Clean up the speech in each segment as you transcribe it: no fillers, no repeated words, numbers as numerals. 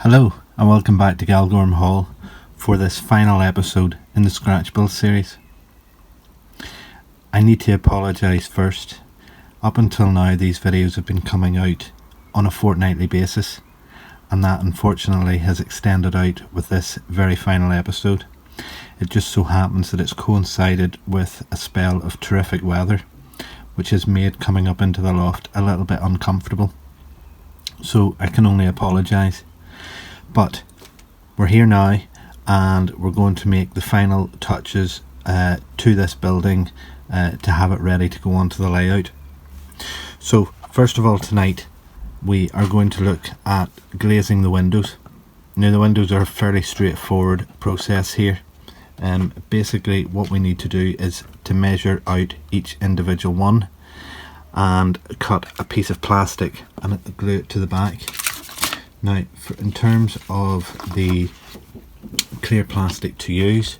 Hello and welcome back to Galgorm Hall for this final episode in the Scratch Build series. I need to apologise first. Up until now these videos have been coming out on a fortnightly basis, and that unfortunately has extended out with this very final episode. It just so happens that it's coincided with a spell of terrific weather, which has made coming up into the loft a little bit uncomfortable. So I can only apologise. But we're here now and we're going to make the final touches to this building to have it ready to go onto the layout. So first of all, tonight we are going to look at glazing the windows. Now the windows are a fairly straightforward process here. Basically what we need to do is to measure out each individual one and cut a piece of plastic and glue it to the back. Now, in terms of the clear plastic to use,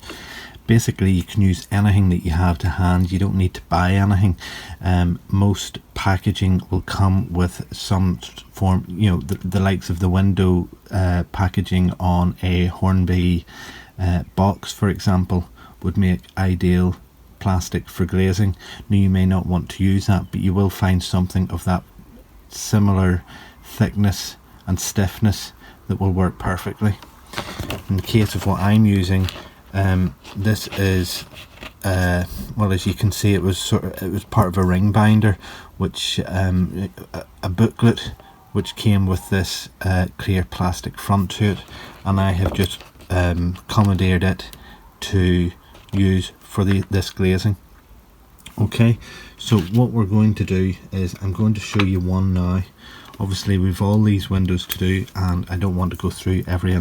basically you can use anything that you have to hand. You don't need to buy anything. Most packaging will come with some form, the likes of the window packaging on a Hornby box, for example, would make ideal plastic for glazing. Now you may not want to use that, but you will find something of that similar thickness and stiffness that will work perfectly. In the case of what I'm using, this is well, as you can see, it was part of a ring binder, which a booklet which came with this clear plastic front to it, and I have just commandeered it to use for this glazing. Okay, so what we're going to do is I'm going to show you one now. Obviously we've all these windows to do and I don't want to go through every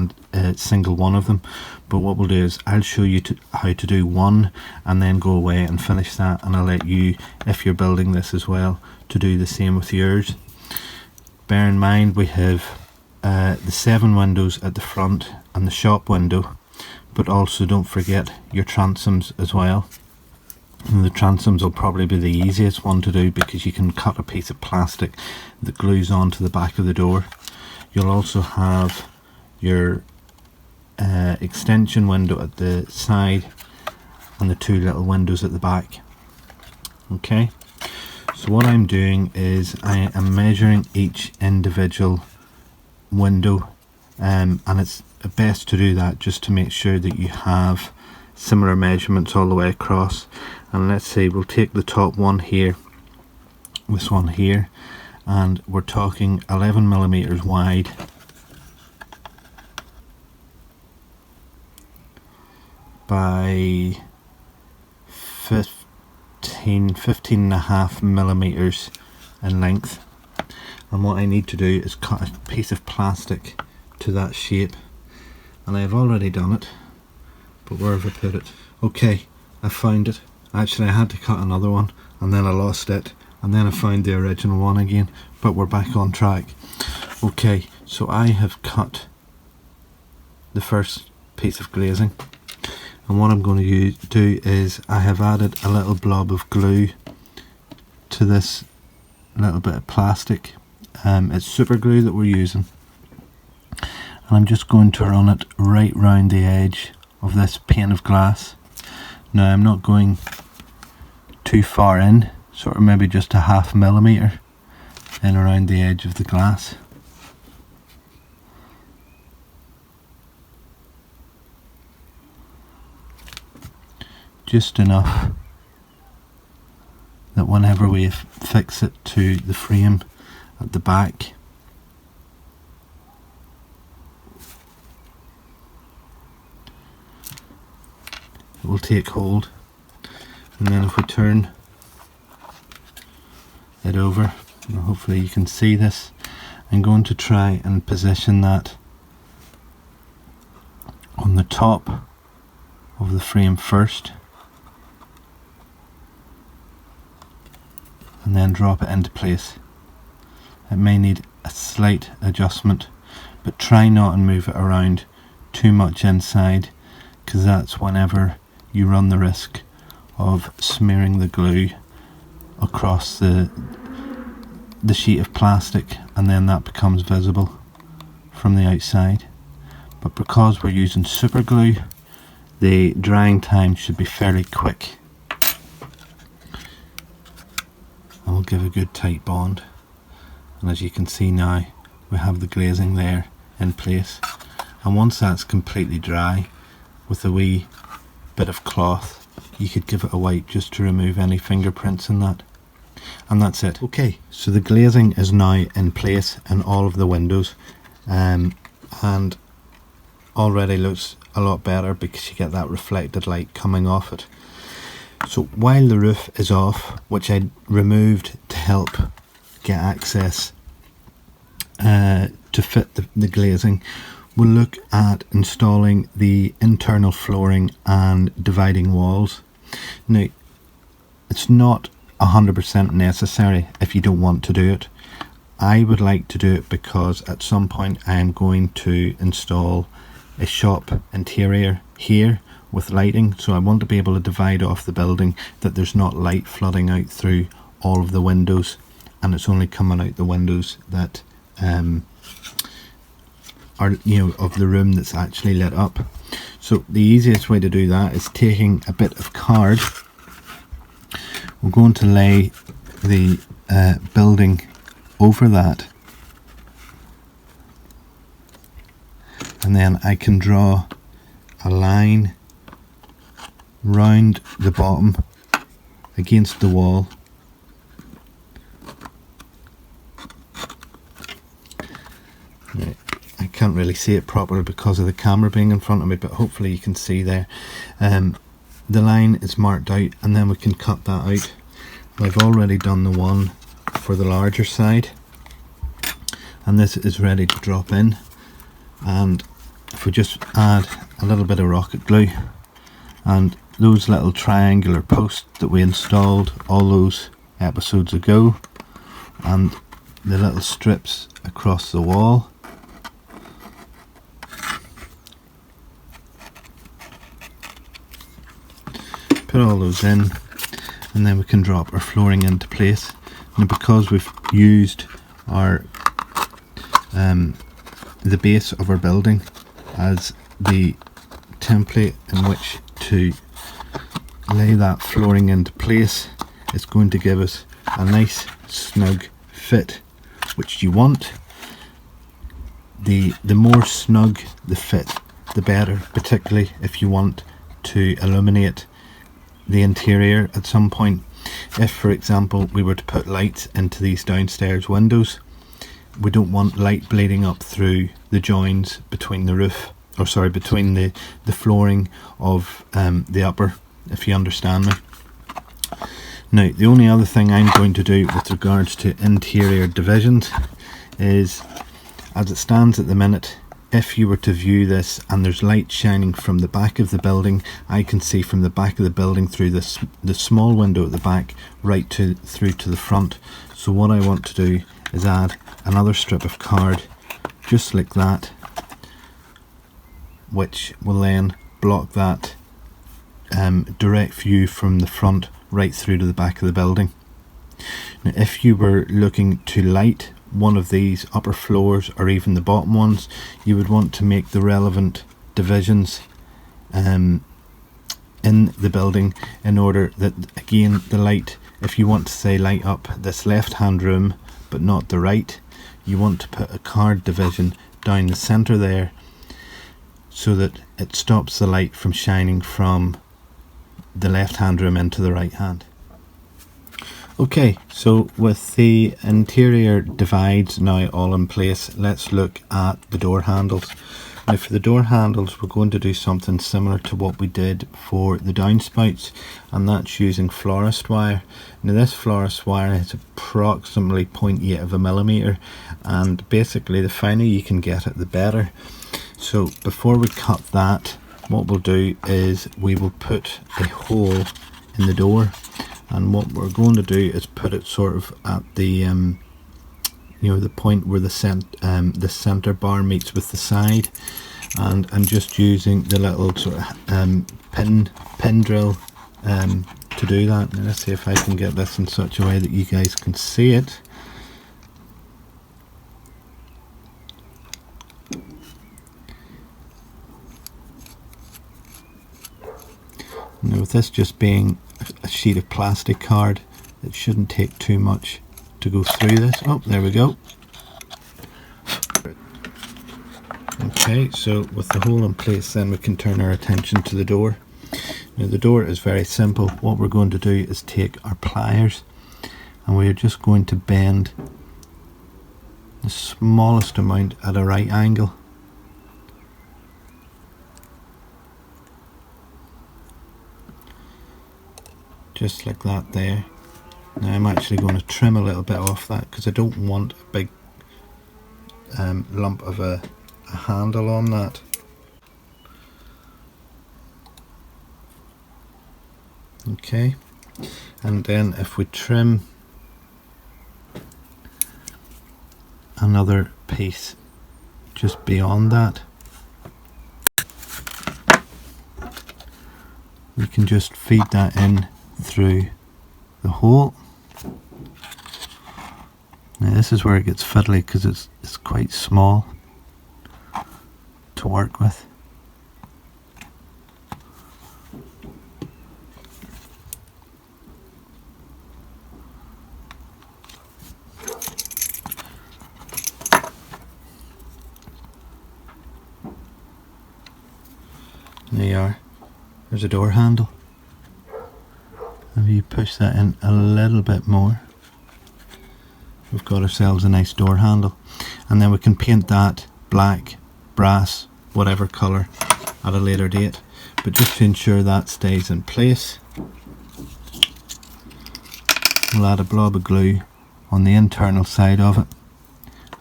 single one of them, but what we'll do is I'll show you how to do one and then go away and finish that, and I'll let you, if you're building this as well, to do the same with yours. Bear in mind we have the 7 windows at the front and the shop window, but also don't forget your transoms as well. And the transoms will probably be the easiest one to do because you can cut a piece of plastic that glues onto the back of the door. You'll also have your extension window at the side and the 2 little windows at the back. Okay, so what I'm doing is I am measuring each individual window, and it's best to do that just to make sure that you have similar measurements all the way across. And let's say we'll take the top one here, this one here, and we're talking 11 millimeters wide by 15 and a half millimeters in length. And what I need to do is cut a piece of plastic to that shape, and I've already done it, but where have I put it? Okay, I found it. Actually I had to cut another one and then I lost it, and then I found the original one again, but we're back on track. Okay, so I have cut the first piece of glazing, and what I'm going to do is I have added a little blob of glue to this little bit of plastic. It's super glue that we're using, and I'm just going to run it right round the edge of this pane of glass. Now I'm not going too far in, sort of maybe just a ½ millimeter in around the edge of the glass. Just enough that whenever we fix it to the frame at the back, it will take hold. And then if we turn it over, and hopefully you can see this, I'm going to try and position that on the top of the frame first, and then drop it into place. It may need a slight adjustment, but try not and move it around too much inside, because that's whenever you run the risk of smearing the glue across the sheet of plastic, and then that becomes visible from the outside. but because we're using super glue, the drying time should be fairly quick. And we'll give a good tight bond, and as you can see now, we have the glazing there in place. And once that's completely dry, with a wee bit of cloth, you could give it a wipe just to remove any fingerprints in that. And that's it. Okay, so the glazing is now in place in all of the windows, and already looks a lot better because you get that reflected light coming off it. So while the roof is off, which I removed to help get access to fit the glazing, we'll look at installing the internal flooring and dividing walls. Now, it's not 100% necessary if you don't want to do it. I would like to do it because at some point I am going to install a shop interior here with lighting, so I want to be able to divide off the building, that there's not light flooding out through all of the windows, and it's only coming out the windows that are, you know, of the room that's actually lit up. So the easiest way to do that is taking a bit of card. We're going to lay the building over that, and then I can draw a line round the bottom against the wall. Right. I can't really see it properly because of the camera being in front of me, but hopefully you can see there. The line is marked out, and then we can cut that out. I've already done the one for the larger side, and this is ready to drop in. And if we just add a little bit of rocket glue, and those little triangular posts that we installed all those episodes ago, and the little strips across the wall, put all those in, and then we can drop our flooring into place. And because we've used our the base of our building as the template in which to lay that flooring into place, it's going to give us a nice snug fit, which you want. The more snug the fit, the better, particularly if you want to illuminate the interior at some point. If, for example, we were to put lights into these downstairs windows, we don't want light bleeding up through the joins between the roof, or sorry, between the flooring of the upper, if you understand me. Now, the only other thing I'm going to do with regards to interior divisions is, as it stands at the minute, if you were to view this and there's light shining from the back of the building, I can see from the back of the building through the small window at the back right through to the front. So what I want to do is add another strip of card just like that, which will then block that direct view from the front right through to the back of the building. Now, if you were looking to light one of these upper floors or even the bottom ones, you would want to make the relevant divisions in the building, in order that, again, the light, if you want to say light up this left hand room but not the right, you want to put a card division down the center there so that it stops the light from shining from the left hand room into the right hand. Okay, so with the interior divides now all in place, let's look at the door handles. Now, for the door handles, we're going to do something similar to what we did for the downspouts, and that's using florist wire. Now, this florist wire is approximately 0.8 of a millimeter, and basically the finer you can get it, the better. So before we cut that, what we'll do is we will put a hole in the door. And what we're going to do is put it sort of at the the point where the center bar meets with the side, and I'm just using the little sort of pin drill to do that. Now, let's see if I can get this in such a way that you guys can see it. Now with this just being a sheet of plastic card, it shouldn't take too much to go through this. Oh, there we go. Okay, so with the hole in place then we can turn our attention to the door. Now the door is very simple. What we're going to do is take our pliers and we're just going to bend the smallest amount at a right angle. Just like that there. Now I'm actually going to trim a little bit off that because I don't want a big lump of a handle on that. Okay, and then if we trim another piece just beyond that, we can just feed that in through the hole. Now this is where it gets fiddly because it's quite small to work with. There you are. There's a door handle. If you push that in a little bit more, we've got ourselves a nice door handle. And then we can paint that black, brass, whatever colour at a later date. But just to ensure that stays in place, we'll add a blob of glue on the internal side of it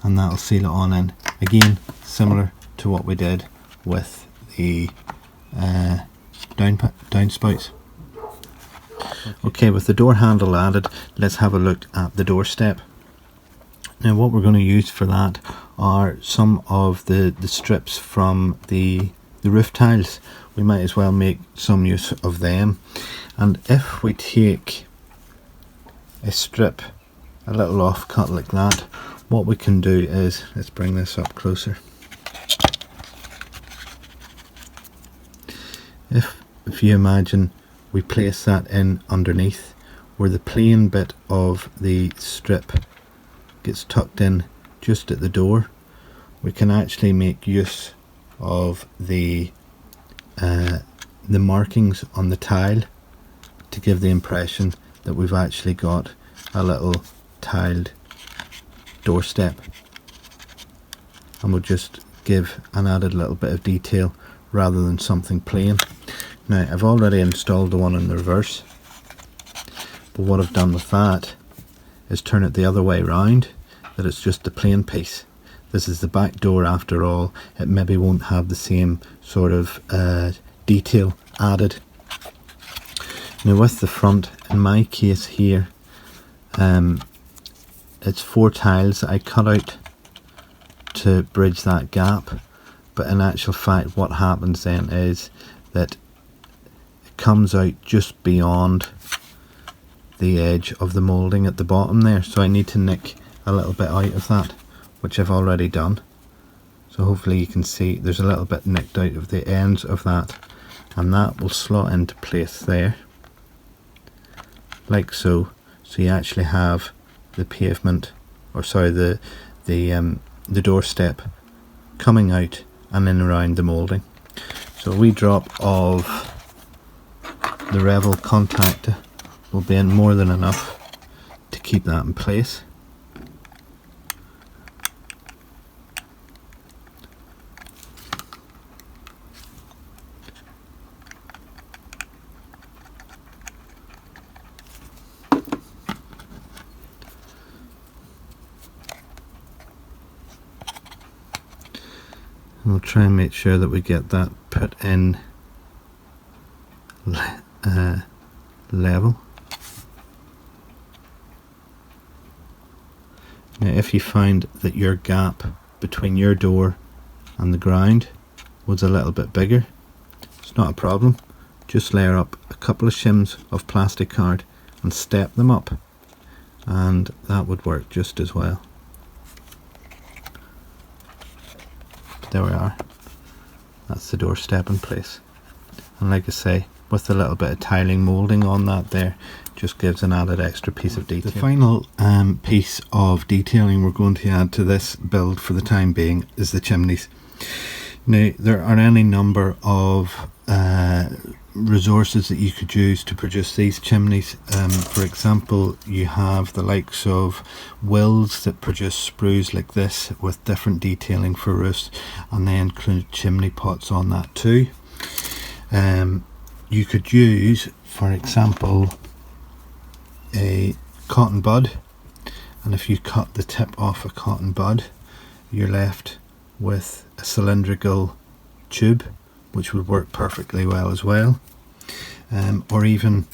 and that'll seal it on in. Again, similar to what we did with the downspouts. Okay, with the door handle added, let's have a look at the doorstep. Now what we're going to use for that are some of the strips from the roof tiles. We might as well make some use of them. And if we take a strip, a little offcut like that, what we can do is, let's bring this up closer. If you imagine we place that in underneath where the plain bit of the strip gets tucked in just at the door, we can actually make use of the markings on the tile to give the impression that we've actually got a little tiled doorstep, and we'll just give an added little bit of detail rather than something plain. Now I've already installed the one in the reverse, but what I've done with that is turn it the other way round, that it's just the plain piece. This is the back door after all. It maybe won't have the same sort of detail added. Now with the front, in my case here, it's 4 tiles that I cut out to bridge that gap, but in actual fact what happens then is that comes out just beyond the edge of the moulding at the bottom there, so I need to nick a little bit out of that, which I've already done. So hopefully you can see there's a little bit nicked out of the ends of that, and that will slot into place there like so. So you actually have the pavement, or sorry, the doorstep coming out and in around the moulding. So a wee drop of the Revel contactor will be in more than enough to keep that in place. And we'll try and make sure that we get that put in level. Now if you find that your gap between your door and the ground was a little bit bigger, it's not a problem. Just layer up a couple of shims of plastic card and step them up, and that would work just as well. There we are. That's the doorstep in place. And like I say, with a little bit of tiling moulding on that there. Just gives an added extra piece of detail. The final piece of detailing we're going to add to this build for the time being is the chimneys. Now, there are any number of resources that you could use to produce these chimneys. For example, you have the likes of Wills that produce sprues like this with different detailing for roofs, and they include chimney pots on that too. You could use, for example, a cotton bud, and if you cut the tip off a cotton bud, you're left with a cylindrical tube, which would work perfectly well as well. Or even,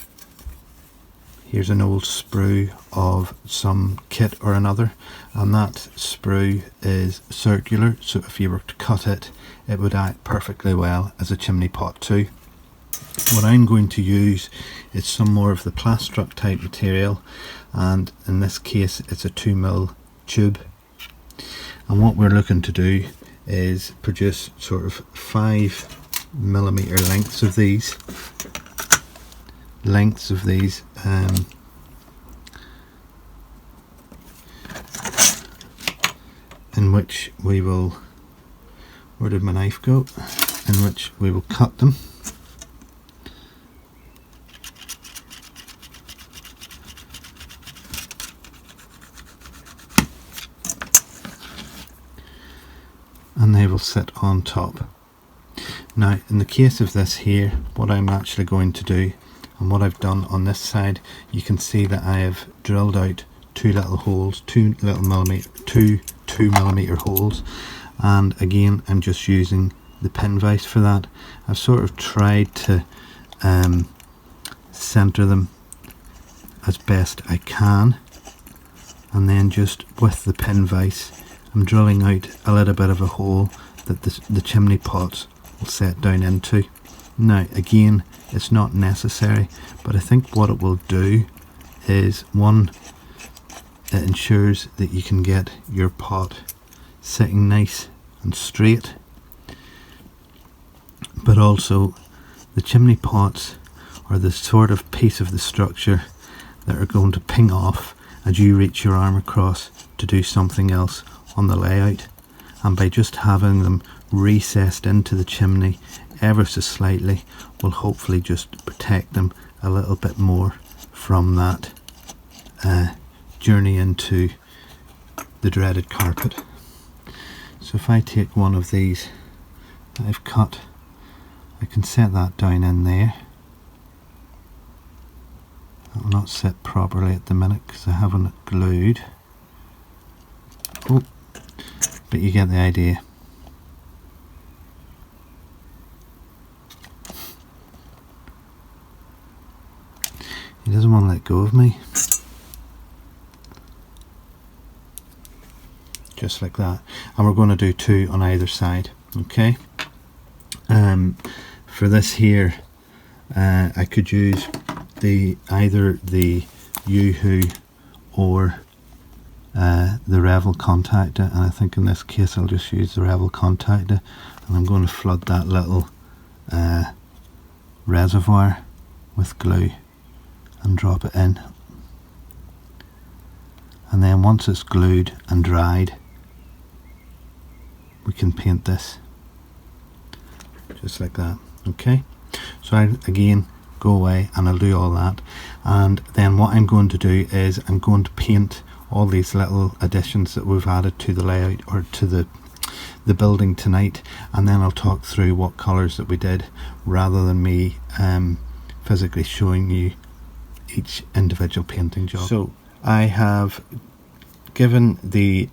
here's an old sprue of some kit or another, and that sprue is circular, so if you were to cut it, it would act perfectly well as a chimney pot too. What I'm going to use is some more of the plastruck type material, and in this case it's a 2mm tube, and what we're looking to do is produce sort of 5mm lengths of these, in which we will, where did my knife go, in which we will cut them. And they will sit on top. Now, in the case of this here, what I'm actually going to do, and what I've done on this side, you can see that I have drilled out two little holes, 2mm holes, and again I'm just using the pin vise for that. I've sort of tried to center them as best I can, and then just with the pin vise I'm drilling out a little bit of a hole that the chimney pots will set down into. Now again, it's not necessary, but I think what it will do is, one, it ensures that you can get your pot sitting nice and straight, but also the chimney pots are the sort of piece of the structure that are going to ping off as you reach your arm across to do something else on the layout, and by just having them recessed into the chimney ever so slightly will hopefully just protect them a little bit more from that journey into the dreaded carpet. So if I take one of these that I've cut, I can set that down in there. That will not sit properly at the minute because I haven't it glued. Oh, but you get the idea. He doesn't want to let go of me. Just like that. And we're going to do two on either side. Okay. For this here, I could use either the Yoo-Hoo or the Revel contactor, and I think in this case I'll just use the Revel contactor, and I'm going to flood that little reservoir with glue and drop it in, and then once it's glued and dried we can paint this just like that. Okay, so I again go away and I'll do all that, and then what I'm going to do is I'm going to paint all these little additions that we've added to the layout or to the building tonight, and then I'll talk through what colours that we did rather than me physically showing you each individual painting job. So I have given the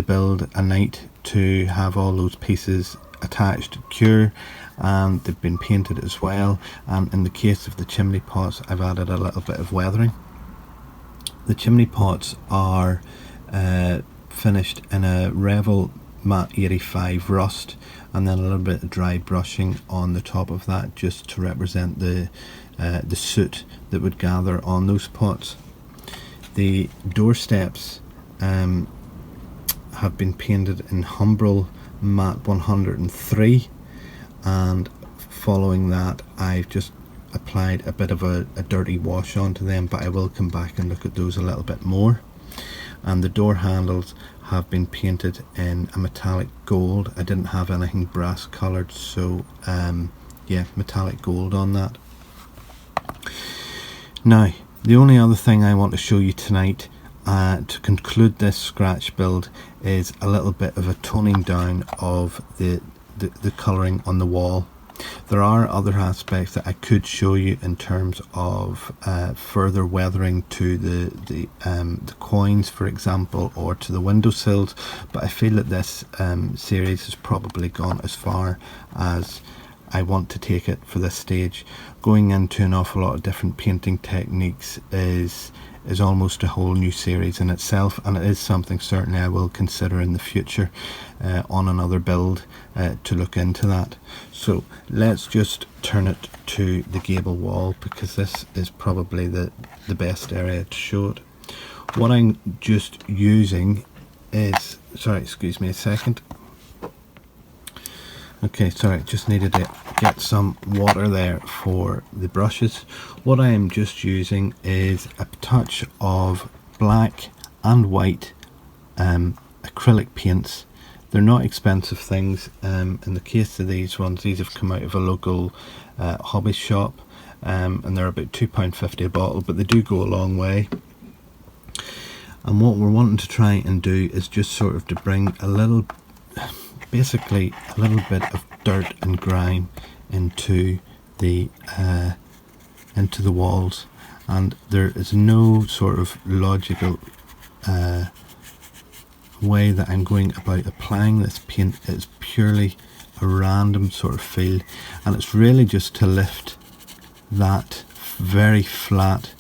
build a night to have all those pieces attached to cure, and they've been painted as well, and in the case of the chimney pots I've added a little bit of weathering. The chimney pots are finished in a Revel Matte 85 rust, and then a little bit of dry brushing on the top of that just to represent the soot that would gather on those pots. The doorsteps have been painted in Humbrol Matte 103, and following that, I've just applied a bit of a dirty wash onto them, but I will come back and look at those a little bit more. And the door handles have been painted in a metallic gold. I didn't have anything brass coloured, so yeah, metallic gold on that. Now, the only other thing I want to show you tonight to conclude this scratch build is a little bit of a toning down of the colouring on the wall. There are other aspects that I could show you in terms of further weathering to the coins, for example, or to the windowsills, but I feel that this series has probably gone as far as I want to take it for this stage. Going into an awful lot of different painting techniques is almost a whole new series in itself, and it is something certainly I will consider in the future on another build to look into that. So let's just turn it to the gable wall, because this is probably the best area to show it. What I'm just using is, sorry, excuse me a second. Okay, sorry, just needed to get some water there for the brushes. What I am just using is a touch of black and white acrylic paints. They're not expensive things. In the case of these ones, these have come out of a local hobby shop, and they're about £2.50 a bottle, but they do go a long way. And what we're wanting to try and do is just sort of to bring a little, basically a little bit of dirt and grime into the walls, and there is no sort of logical way that I'm going about applying this paint. It's purely a random sort of feel, and it's really just to lift that very flat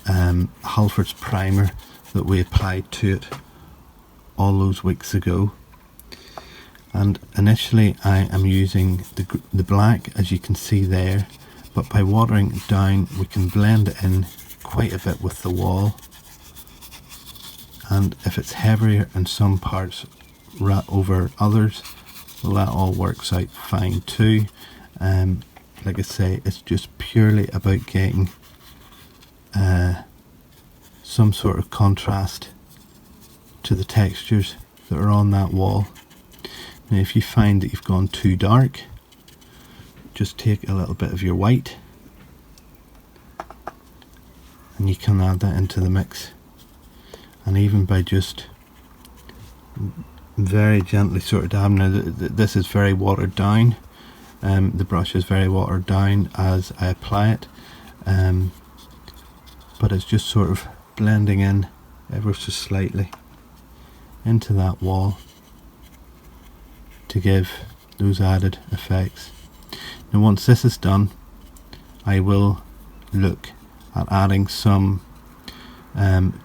Halford's primer that we applied to it all those weeks ago. And initially I am using the black, as you can see there, but by watering it down we can blend it in quite a bit with the wall. And if it's heavier in some parts over others, well, that all works out fine too. Like I say, it's just purely about getting some sort of contrast to the textures that are on that wall. Now, if you find that you've gone too dark, just take a little bit of your white and you can add that into the mix. And even by just very gently sort of dabbing, now this is very watered down, the brush is very watered down as I apply it, but it's just sort of blending in ever so slightly into that wall to give those added effects. Now once this is done, I will look at adding some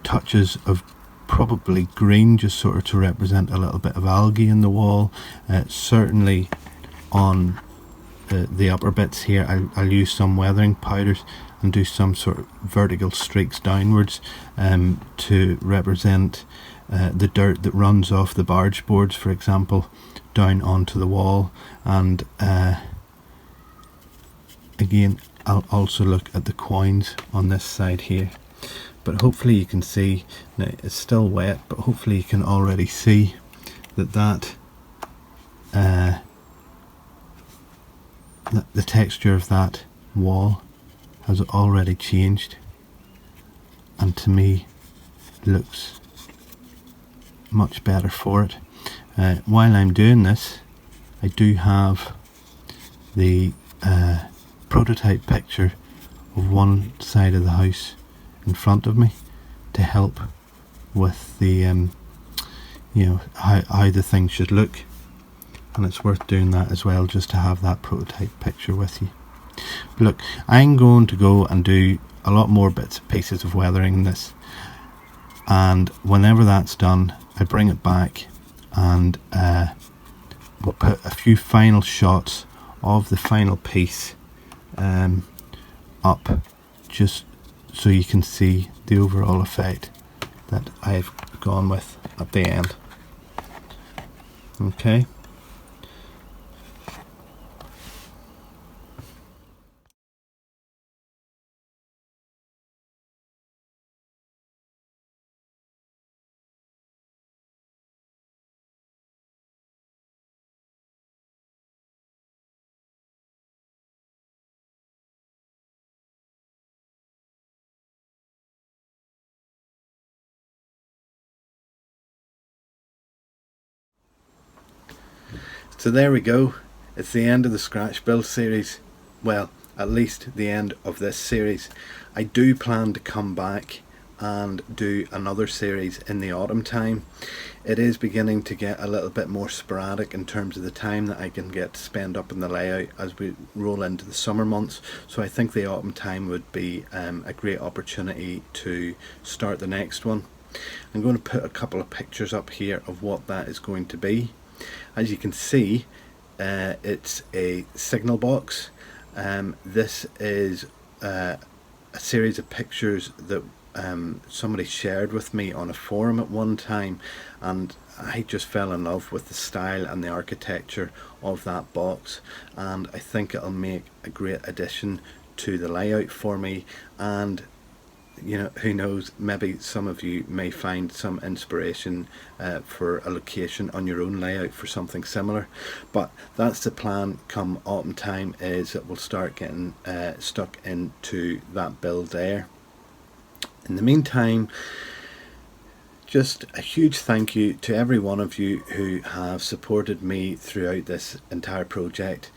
touches of probably green, just sort of to represent a little bit of algae in the wall. Certainly on the upper bits here I'll use some weathering powders and do some sort of vertical streaks downwards to represent the dirt that runs off the barge boards, for example, down onto the wall. And again, I'll also look at the coins on this side here, but hopefully you can see, now it's still wet, but hopefully you can already see that the texture of that wall has already changed, and to me looks much better for it. While I'm doing this, I do have the prototype picture of one side of the house in front of me to help with the you know, how the thing should look, and it's worth doing that as well, just to have that prototype picture with you. But look, I'm going to go and do a lot more bits and pieces of weathering in this, and whenever that's done I bring it back and we'll put a few final shots of the final piece up, just so you can see the overall effect that I've gone with at the end. Okay. So there we go. It's the end of the scratch build series. Well, at least the end of this series. I do plan to come back and do another series in the autumn time. It is beginning to get a little bit more sporadic in terms of the time that I can get to spend up in the layout as we roll into the summer months, so I think the autumn time would be a great opportunity to start the next one. I'm going to put a couple of pictures up here of what that is going to be. As you can see, it's a signal box. This is a series of pictures that somebody shared with me on a forum at one time, and I just fell in love with the style and the architecture of that box, and I think it'll make a great addition to the layout for me. And you know, who knows, maybe some of you may find some inspiration for a location on your own layout for something similar. But that's the plan come autumn time, is that we'll start getting stuck into that build there. In the meantime, just a huge thank you to every one of you who have supported me throughout this entire project.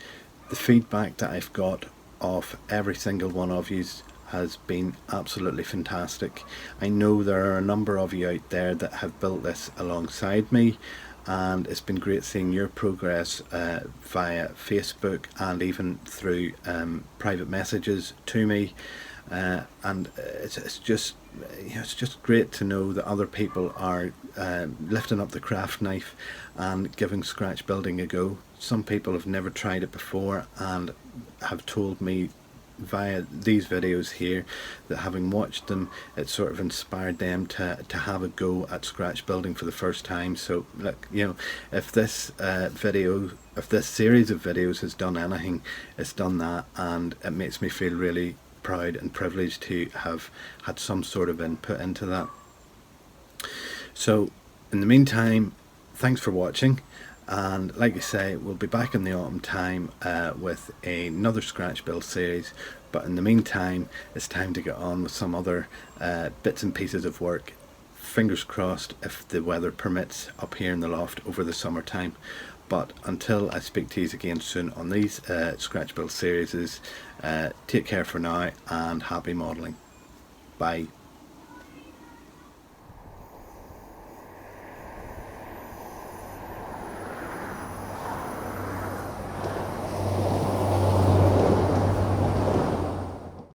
The feedback that I've got off every single one of you has been absolutely fantastic. I know there are a number of you out there that have built this alongside me, and it's been great seeing your progress via Facebook and even through private messages to me. And it's just, you know, it's just great to know that other people are lifting up the craft knife and giving scratch building a go. Some people have never tried it before and have told me via these videos here that having watched them, it sort of inspired them to have a go at scratch building for the first time. So look, you know, if this if this series of videos has done anything, it's done that, and it makes me feel really proud and privileged to have had some sort of input into that. So in the meantime, thanks for watching, and like I say, we'll be back in the autumn time with another scratch build series. But in the meantime, it's time to get on with some other bits and pieces of work. Fingers crossed if the weather permits up here in the loft over the summertime. But until I speak to you again soon on these scratch build series, take care for now and happy modelling. Bye.